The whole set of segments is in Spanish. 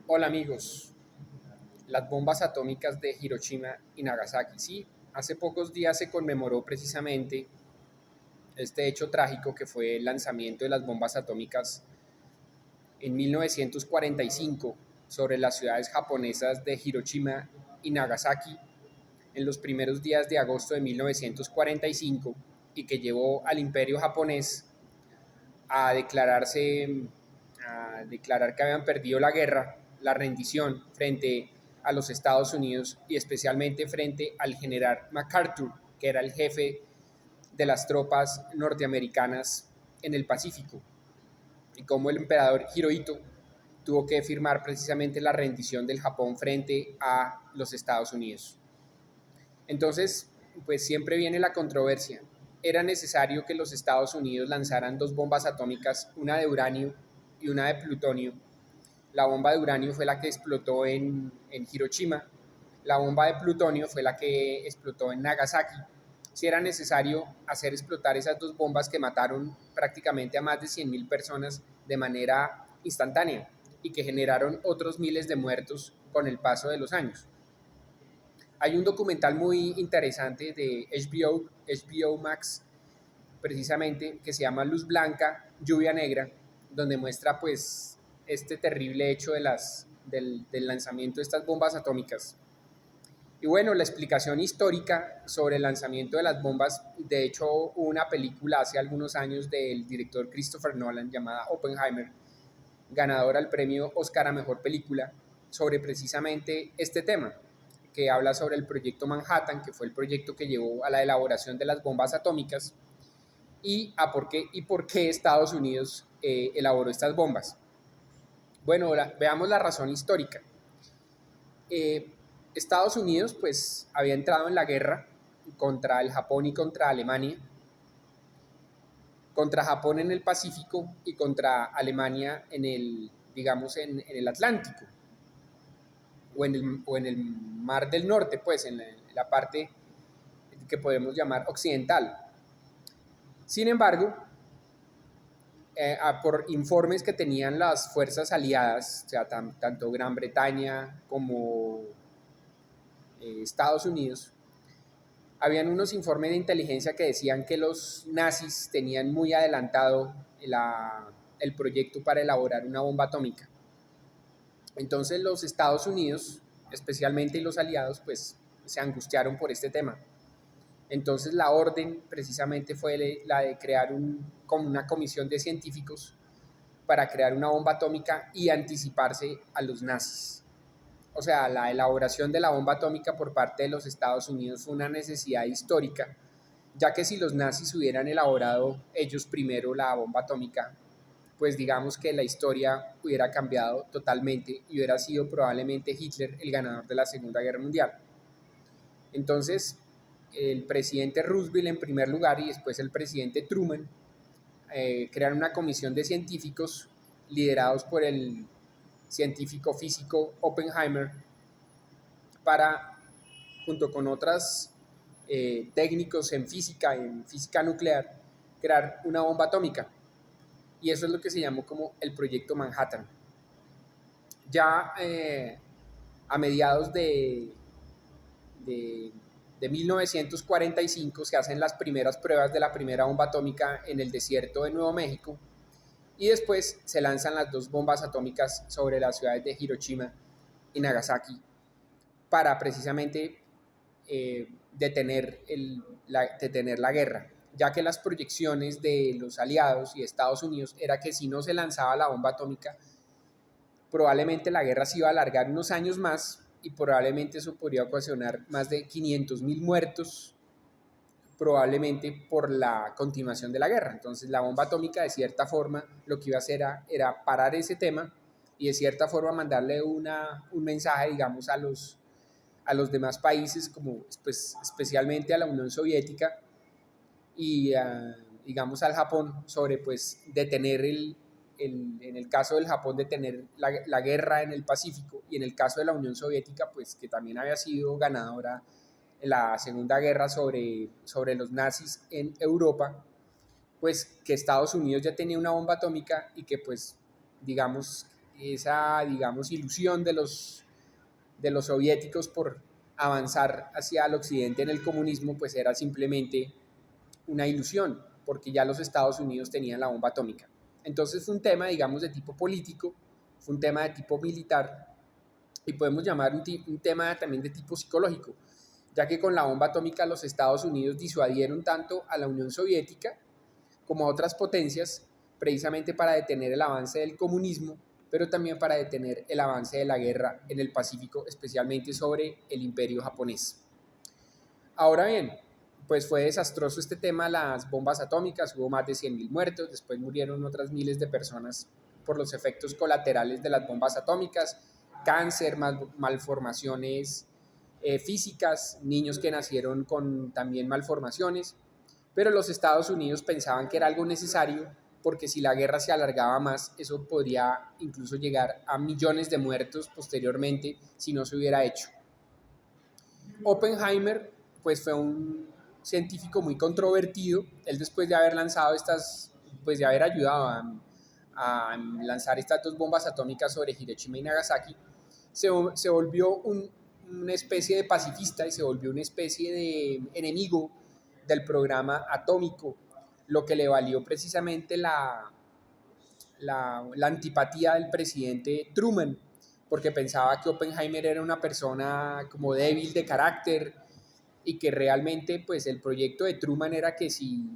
Hola amigos, las bombas atómicas de Hiroshima y Nagasaki. Sí, hace pocos días se conmemoró precisamente este hecho trágico que fue el lanzamiento de las bombas atómicas en 1945 sobre las ciudades japonesas de Hiroshima y Nagasaki en los primeros días de agosto de 1945 y que llevó al imperio japonés a declarar que habían perdido la guerra, la rendición frente a los Estados Unidos y especialmente frente al general MacArthur, que era el jefe de las tropas norteamericanas en el Pacífico, y como el emperador Hirohito tuvo que firmar precisamente la rendición del Japón frente a los Estados Unidos. Entonces, pues siempre viene la controversia. ¿Era necesario que los Estados Unidos lanzaran dos bombas atómicas, una de uranio y una de plutonio? La bomba de uranio fue la que explotó en Hiroshima, la bomba de plutonio fue la que explotó en Nagasaki. Si era necesario hacer explotar esas dos bombas que mataron prácticamente a más de 100.000 personas de manera instantánea y que generaron otros miles de muertos con el paso de los años. Hay un documental muy interesante de HBO Max, precisamente, que se llama Luz Blanca, Lluvia Negra, donde muestra pues este terrible hecho del lanzamiento de estas bombas atómicas. Y bueno, la explicación histórica sobre el lanzamiento de las bombas, de hecho hubo una película hace algunos años del director Christopher Nolan llamada Oppenheimer, ganadora al premio Oscar a Mejor Película, sobre precisamente este tema, que habla sobre el proyecto Manhattan, que fue el proyecto que llevó a la elaboración de las bombas atómicas y por qué Estados Unidos elaboró estas bombas. Bueno, ahora veamos la razón histórica. Eh, Estados Unidos pues había entrado en la guerra contra el Japón y contra Alemania, contra Japón en el Pacífico y contra Alemania en el, digamos, en el Atlántico o en el Mar del Norte, pues en la parte que podemos llamar occidental. Sin embargo, por informes que tenían las fuerzas aliadas, o sea, tanto Gran Bretaña como Estados Unidos, habían unos informes de inteligencia que decían que los nazis tenían muy adelantado el proyecto para elaborar una bomba atómica. Entonces los Estados Unidos, especialmente los aliados, pues se angustiaron por este tema. Entonces la orden precisamente fue la de crear como una comisión de científicos para crear una bomba atómica y anticiparse a los nazis. O sea, la elaboración de la bomba atómica por parte de los Estados Unidos fue una necesidad histórica, ya que si los nazis hubieran elaborado ellos primero la bomba atómica, pues digamos que la historia hubiera cambiado totalmente y hubiera sido probablemente Hitler el ganador de la Segunda Guerra Mundial. Entonces, el presidente Roosevelt en primer lugar y después el presidente Truman crearon una comisión de científicos liderados por el científico físico Oppenheimer para, junto con otros técnicos en física nuclear, crear una bomba atómica. Y eso es lo que se llamó como el proyecto Manhattan. Ya a mediados de, de 1945 se hacen las primeras pruebas de la primera bomba atómica en el desierto de Nuevo México y después se lanzan las dos bombas atómicas sobre las ciudades de Hiroshima y Nagasaki para precisamente detener la guerra, ya que las proyecciones de los aliados y de Estados Unidos era que si no se lanzaba la bomba atómica, probablemente la guerra se iba a alargar unos años más y probablemente eso podría ocasionar más de 500.000 muertos, probablemente por la continuación de la guerra. Entonces la bomba atómica de cierta forma lo que iba a hacer era parar ese tema y de cierta forma mandarle un mensaje, digamos, a los demás países, como pues, especialmente a la Unión Soviética y digamos al Japón, sobre pues detener en el caso del Japón detener la guerra en el Pacífico y en el caso de la Unión Soviética pues que también había sido ganadora en la Segunda Guerra sobre los nazis en Europa, pues que Estados Unidos ya tenía una bomba atómica y que pues digamos esa, digamos, ilusión de los soviéticos por avanzar hacia el occidente en el comunismo, pues era simplemente una ilusión, porque ya los Estados Unidos tenían la bomba atómica. Entonces fue un tema, digamos, de tipo político, fue un tema de tipo militar, y podemos llamar un tema también de tipo psicológico, ya que con la bomba atómica los Estados Unidos disuadieron tanto a la Unión Soviética como a otras potencias, precisamente para detener el avance del comunismo, pero también para detener el avance de la guerra en el Pacífico, especialmente sobre el imperio japonés. Ahora bien, pues fue desastroso este tema, las bombas atómicas, hubo más de 100.000 muertos, después murieron otras miles de personas por los efectos colaterales de las bombas atómicas, cáncer, malformaciones físicas, niños que nacieron con también malformaciones, pero los Estados Unidos pensaban que era algo necesario porque si la guerra se alargaba más, eso podría incluso llegar a millones de muertos posteriormente si no se hubiera hecho. Oppenheimer pues fue un científico muy controvertido. Él después de haber lanzado estas, pues de haber ayudado a lanzar estas dos bombas atómicas sobre Hiroshima y Nagasaki, se volvió una especie de pacifista y se volvió una especie de enemigo del programa atómico, lo que le valió precisamente la antipatía del presidente Truman, porque pensaba que Oppenheimer era una persona como débil de carácter y que realmente pues el proyecto de Truman era que si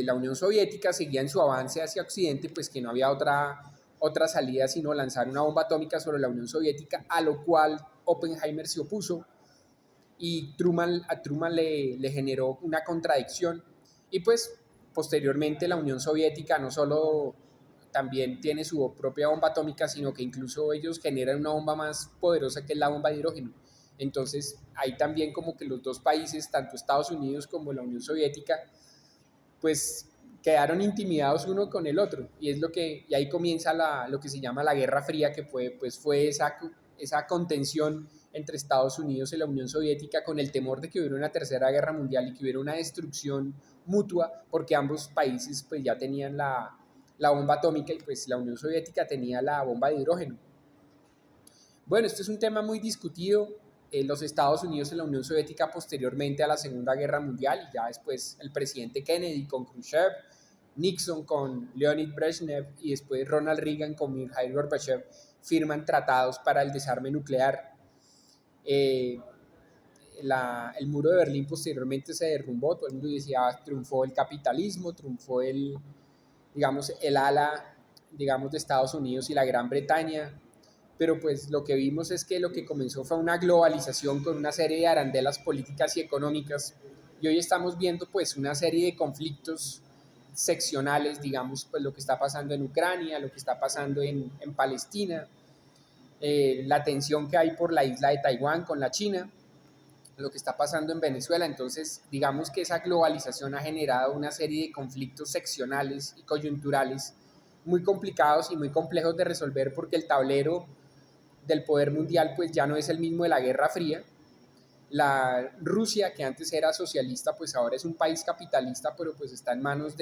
la Unión Soviética seguía en su avance hacia Occidente, pues que no había otra salida sino lanzar una bomba atómica sobre la Unión Soviética, a lo cual Oppenheimer se opuso y a Truman le generó una contradicción y pues posteriormente la Unión Soviética no solo también tiene su propia bomba atómica, sino que incluso ellos generan una bomba más poderosa que es la bomba de hidrógeno. Entonces, hay también como que los dos países, tanto Estados Unidos como la Unión Soviética, pues quedaron intimidados uno con el otro. Y ahí comienza lo que se llama la Guerra Fría, que fue esa contención entre Estados Unidos y la Unión Soviética con el temor de que hubiera una tercera guerra mundial y que hubiera una destrucción mutua, porque ambos países pues ya tenían la bomba atómica y pues la Unión Soviética tenía la bomba de hidrógeno. Bueno, esto es un tema muy discutido. Los Estados Unidos y la Unión Soviética posteriormente a la Segunda Guerra Mundial, y ya después el presidente Kennedy con Khrushchev, Nixon con Leonid Brezhnev y después Ronald Reagan con Mikhail Gorbachev firman tratados para el desarme nuclear. El muro de Berlín posteriormente se derrumbó, todo el mundo decía triunfó el capitalismo, triunfó digamos, el ala, digamos, de Estados Unidos y la Gran Bretaña, pero pues lo que vimos es que lo que comenzó fue una globalización con una serie de arandelas políticas y económicas, y hoy estamos viendo pues una serie de conflictos seccionales, digamos, pues lo que está pasando en Ucrania, lo que está pasando en Palestina, la tensión que hay por la isla de Taiwán con la China, lo que está pasando en Venezuela. Entonces, digamos que esa globalización ha generado una serie de conflictos seccionales y coyunturales muy complicados y muy complejos de resolver porque el tablero del poder mundial pues ya no es el mismo de la Guerra Fría. La Rusia, que antes era socialista, pues ahora es un país capitalista, pero pues está en manos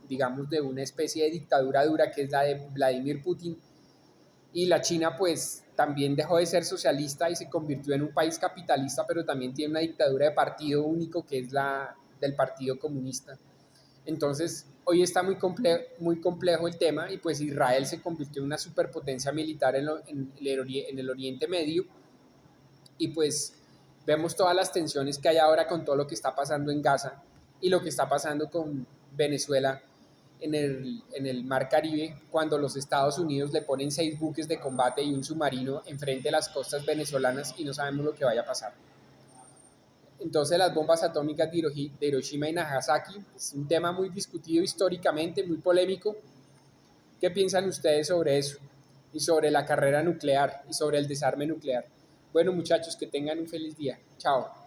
digamos, de una especie de dictadura dura que es la de Vladimir Putin. Y la China pues también dejó de ser socialista y se convirtió en un país capitalista, pero también tiene una dictadura de partido único que es la del Partido Comunista. Entonces, hoy está muy complejo el tema y pues Israel se convirtió en una superpotencia militar en el Oriente Medio y pues vemos todas las tensiones que hay ahora con todo lo que está pasando en Gaza y lo que está pasando con Venezuela en el Mar Caribe, cuando los Estados Unidos le ponen 6 buques de combate y un submarino enfrente de las costas venezolanas y no sabemos lo que vaya a pasar. Entonces las bombas atómicas de Hiroshima y Nagasaki es un tema muy discutido históricamente, muy polémico. ¿Qué piensan ustedes sobre eso? Y sobre la carrera nuclear y sobre el desarme nuclear. Bueno, muchachos, que tengan un feliz día. Chao.